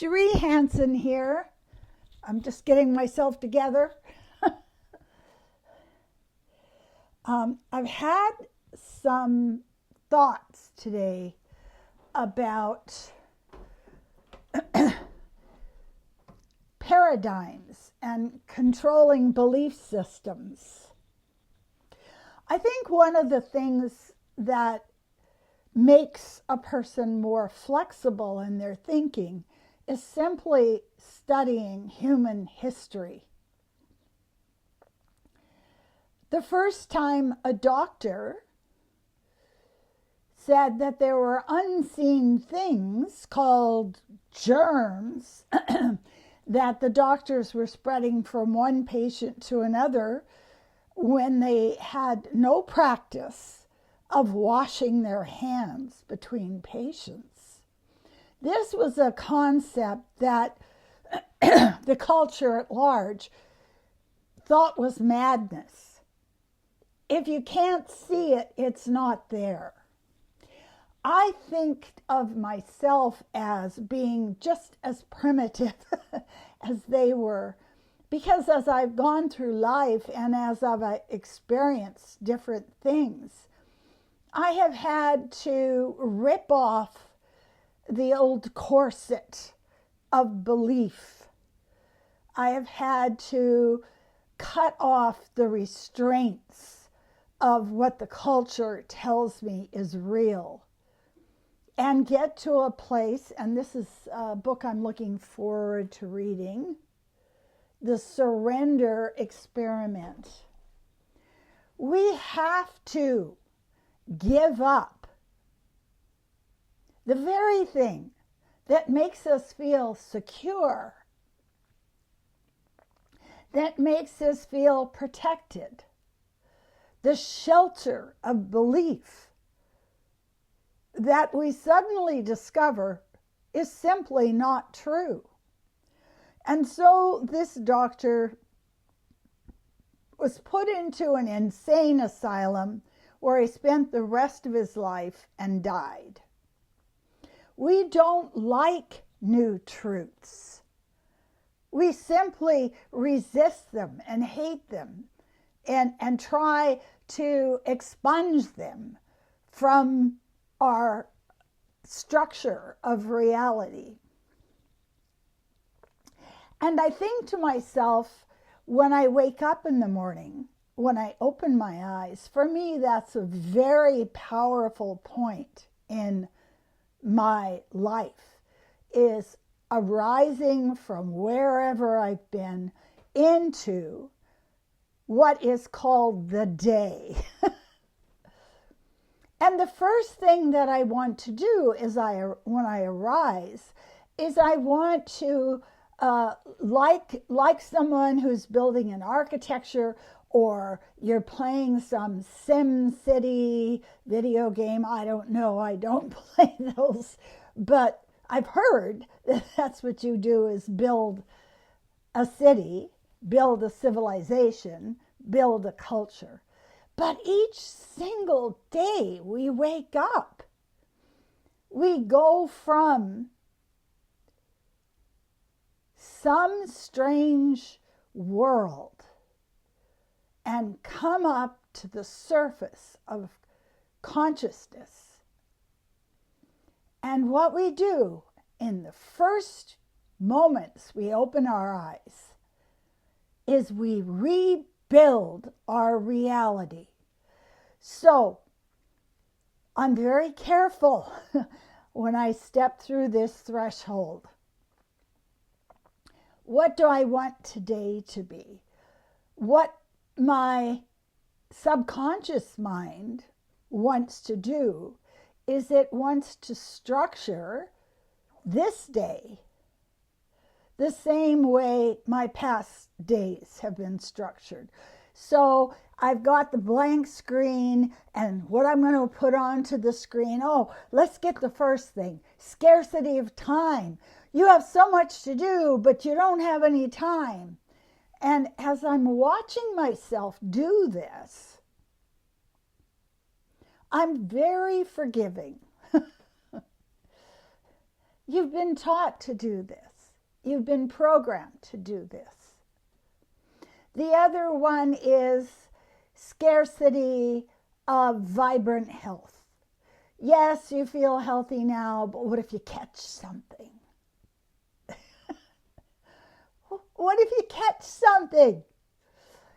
Cherie Hanson here. I'm just getting myself together. I've had some thoughts today about paradigms and controlling belief systems. I think one of the things that makes a person more flexible in their thinking is simply studying human history. The first time a doctor said that there were unseen things called germs that the doctors were spreading from one patient to another when they had no practice of washing their hands between patients. This was a concept that the culture at large thought was madness. If you can't see it, it's not there. I think of myself as being just as primitive as they were, because as I've gone through life and as I've experienced different things, I have had to rip off the old corset of belief. I have had to cut off the restraints of what the culture tells me is real and get to a place, and this is a book I'm looking forward to reading, The Surrender Experiment. We have to give up the very thing that makes us feel secure, that makes us feel protected, the shelter of belief that we suddenly discover is simply not true. And so this doctor was put into an insane asylum where he spent the rest of his life and died. We don't like new truths. We simply resist them and hate them and try to expunge them from our structure of reality. And I think to myself, when I wake up in the morning, when I open my eyes, for me, that's a very powerful point in my life, is arising from wherever I've been into what is called the day. And the first thing that I want to do is when I arise, is I want to, like someone who's building an architecture, or you're playing some Sim City video game. I don't know. I don't play those. But I've heard that that's what you do, is build a city, build a civilization, build a culture. But each single day we wake up, we go from some strange world and come up to the surface of consciousness. And what we do in the first moments we open our eyes is we rebuild our reality. So I'm very careful when I step through this threshold. What do I want today to be? What my subconscious mind wants to do is it wants to structure this day the same way my past days have been structured. So I've got the blank screen, and what I'm going to put onto the screen, let's get the first thing, scarcity of time. You have so much to do, but you don't have any time. And as I'm watching myself do this, I'm very forgiving. You've been taught to do this. You've been programmed to do this. The other one is scarcity of vibrant health. Yes, you feel healthy now, but what if you catch something? What if you catch something?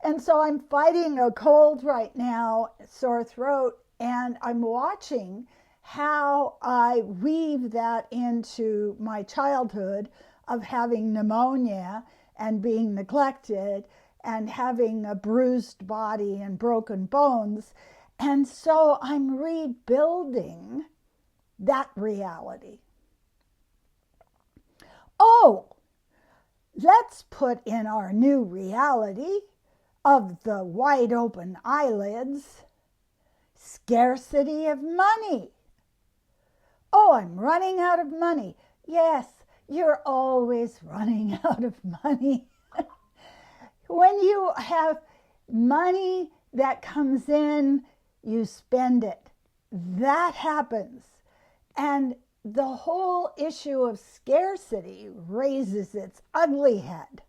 And so I'm fighting a cold right now, sore throat, and I'm watching how I weave that into my childhood of having pneumonia and being neglected and having a bruised body and broken bones. And so I'm rebuilding that reality. Oh, let's put in our new reality of the wide open eyelids, scarcity of money. Oh, I'm running out of money. Yes, you're always running out of money. When you have money that comes in, you spend it. That happens. And the whole issue of scarcity raises its ugly head.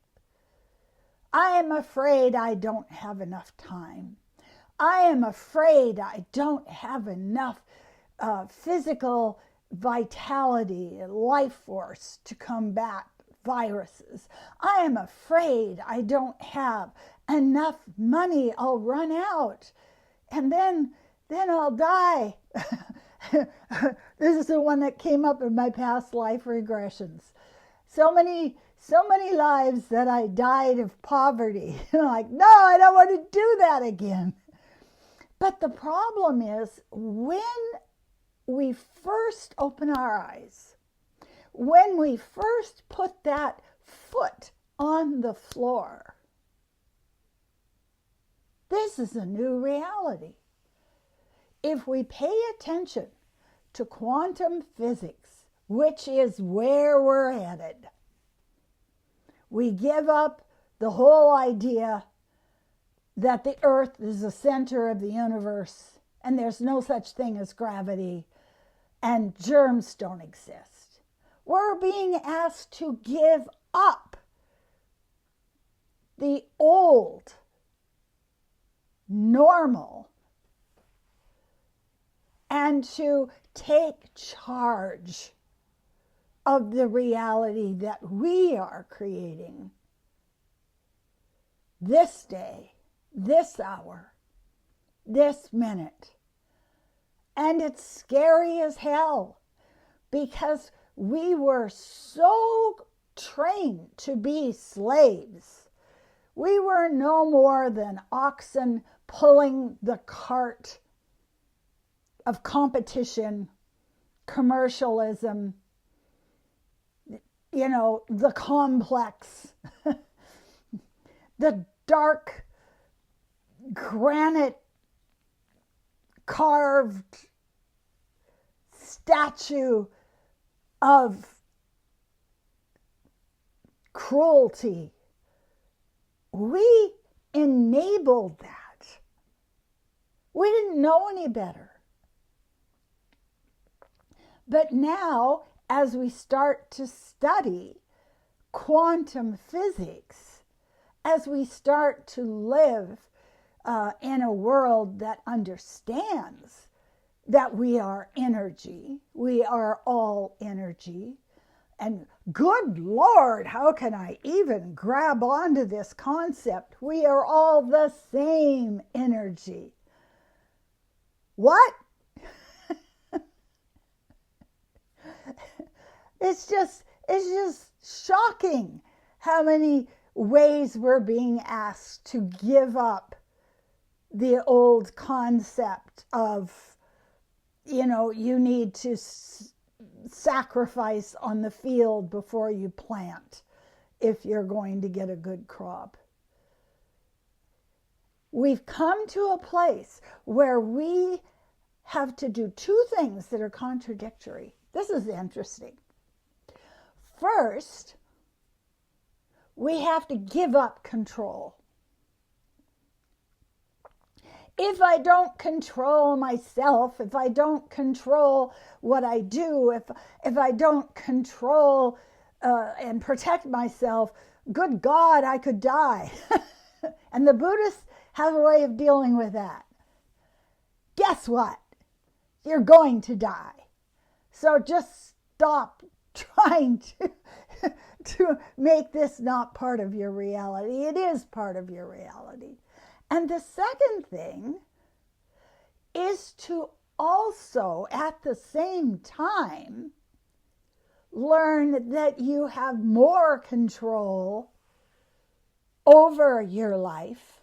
I am afraid I don't have enough time. I am afraid I don't have enough physical vitality and life force to combat viruses. I am afraid I don't have enough money. I'll run out and then I'll die. This is the one that came up in my past life regressions. So many lives that I died of poverty. And I'm like, no, I don't want to do that again. But the problem is when we first open our eyes, when we first put that foot on the floor, this is a new reality. If we pay attention to quantum physics, which is where we're headed, we give up the whole idea that the earth is the center of the universe and there's no such thing as gravity and germs don't exist. We're being asked to give up the old, normal, and to take charge of the reality that we are creating this day, this hour, this minute. And it's scary as hell because we were so trained to be slaves. We were no more than oxen pulling the cart of competition, commercialism, the complex, the dark granite carved statue of cruelty. We enabled that. We didn't know any better. But now, as we start to study quantum physics, as we start to live in a world that understands that we are energy, we are all energy, and good Lord, how can I even grab onto this concept? We are all the same energy. What? It's just shocking how many ways we're being asked to give up the old concept of, you need to sacrifice on the field before you plant if you're going to get a good crop. We've come to a place where we have to do two things that are contradictory. This is interesting. First, we have to give up control. If I don't control myself, if I don't control what I do, if I don't control and protect myself, good God, I could die. And the Buddhists have a way of dealing with that. Guess what? You're going to die. So just stop trying to make this not part of your reality. It is part of your reality. And the second thing is to also, at the same time, learn that you have more control over your life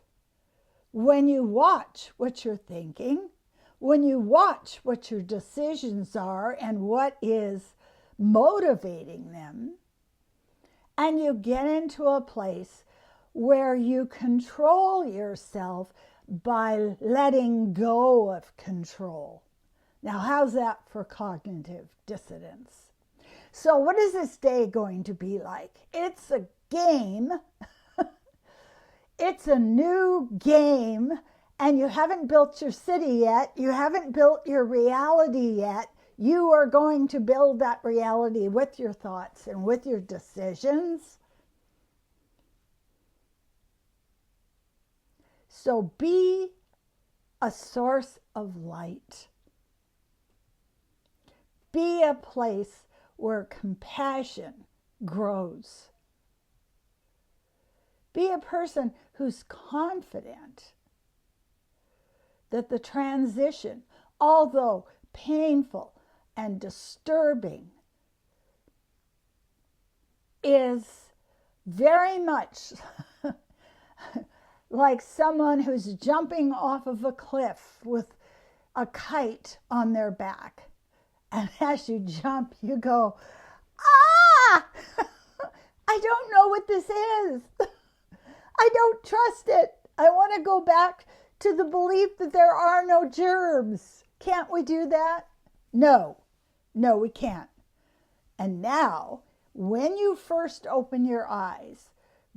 when you watch what you're thinking, when you watch what your decisions are and what is motivating them, and you get into a place where you control yourself by letting go of control. Now, how's that for cognitive dissonance? So what is this day going to be like? It's a game. It's a new game, and you haven't built your city yet. You haven't built your reality yet. You are going to build that reality with your thoughts and with your decisions. So be a source of light. Be a place where compassion grows. Be a person who's confident that the transition, although painful and disturbing, is very much like someone who's jumping off of a cliff with a kite on their back. And as you jump, you go, ah! I don't know what this is. I don't trust it. I want to go back to the belief that there are no germs. Can't we do that? No, we can't. And now, when you first open your eyes,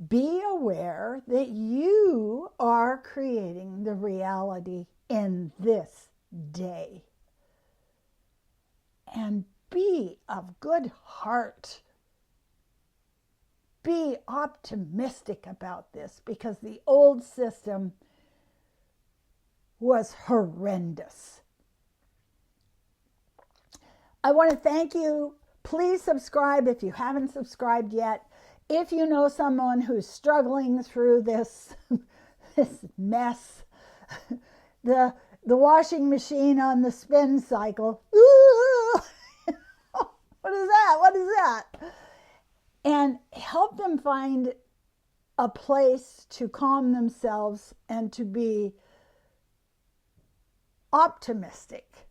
be aware that you are creating the reality in this day. And be of good heart. Be optimistic about this, because the old system was horrendous. I want to thank you. Please subscribe if you haven't subscribed yet. If you know someone who's struggling through this mess, the washing machine on the spin cycle, ooh, what is that? What is that? And help them find a place to calm themselves and to be optimistic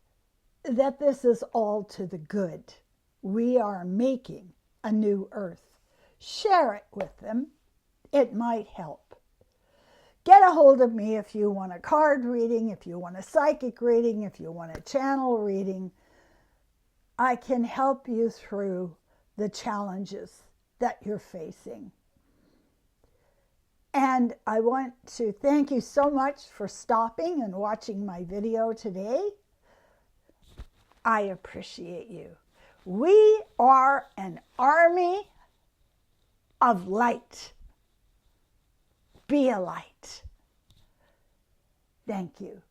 that this is all to the good. We are making a new earth. Share it with them. It might help. Get a hold of me if you want a card reading, if you want a psychic reading, if you want a channel reading. I can help you through the challenges that you're facing. And I want to thank you so much for stopping and watching my video today. I appreciate you. We are an army of light. Be a light. Thank you.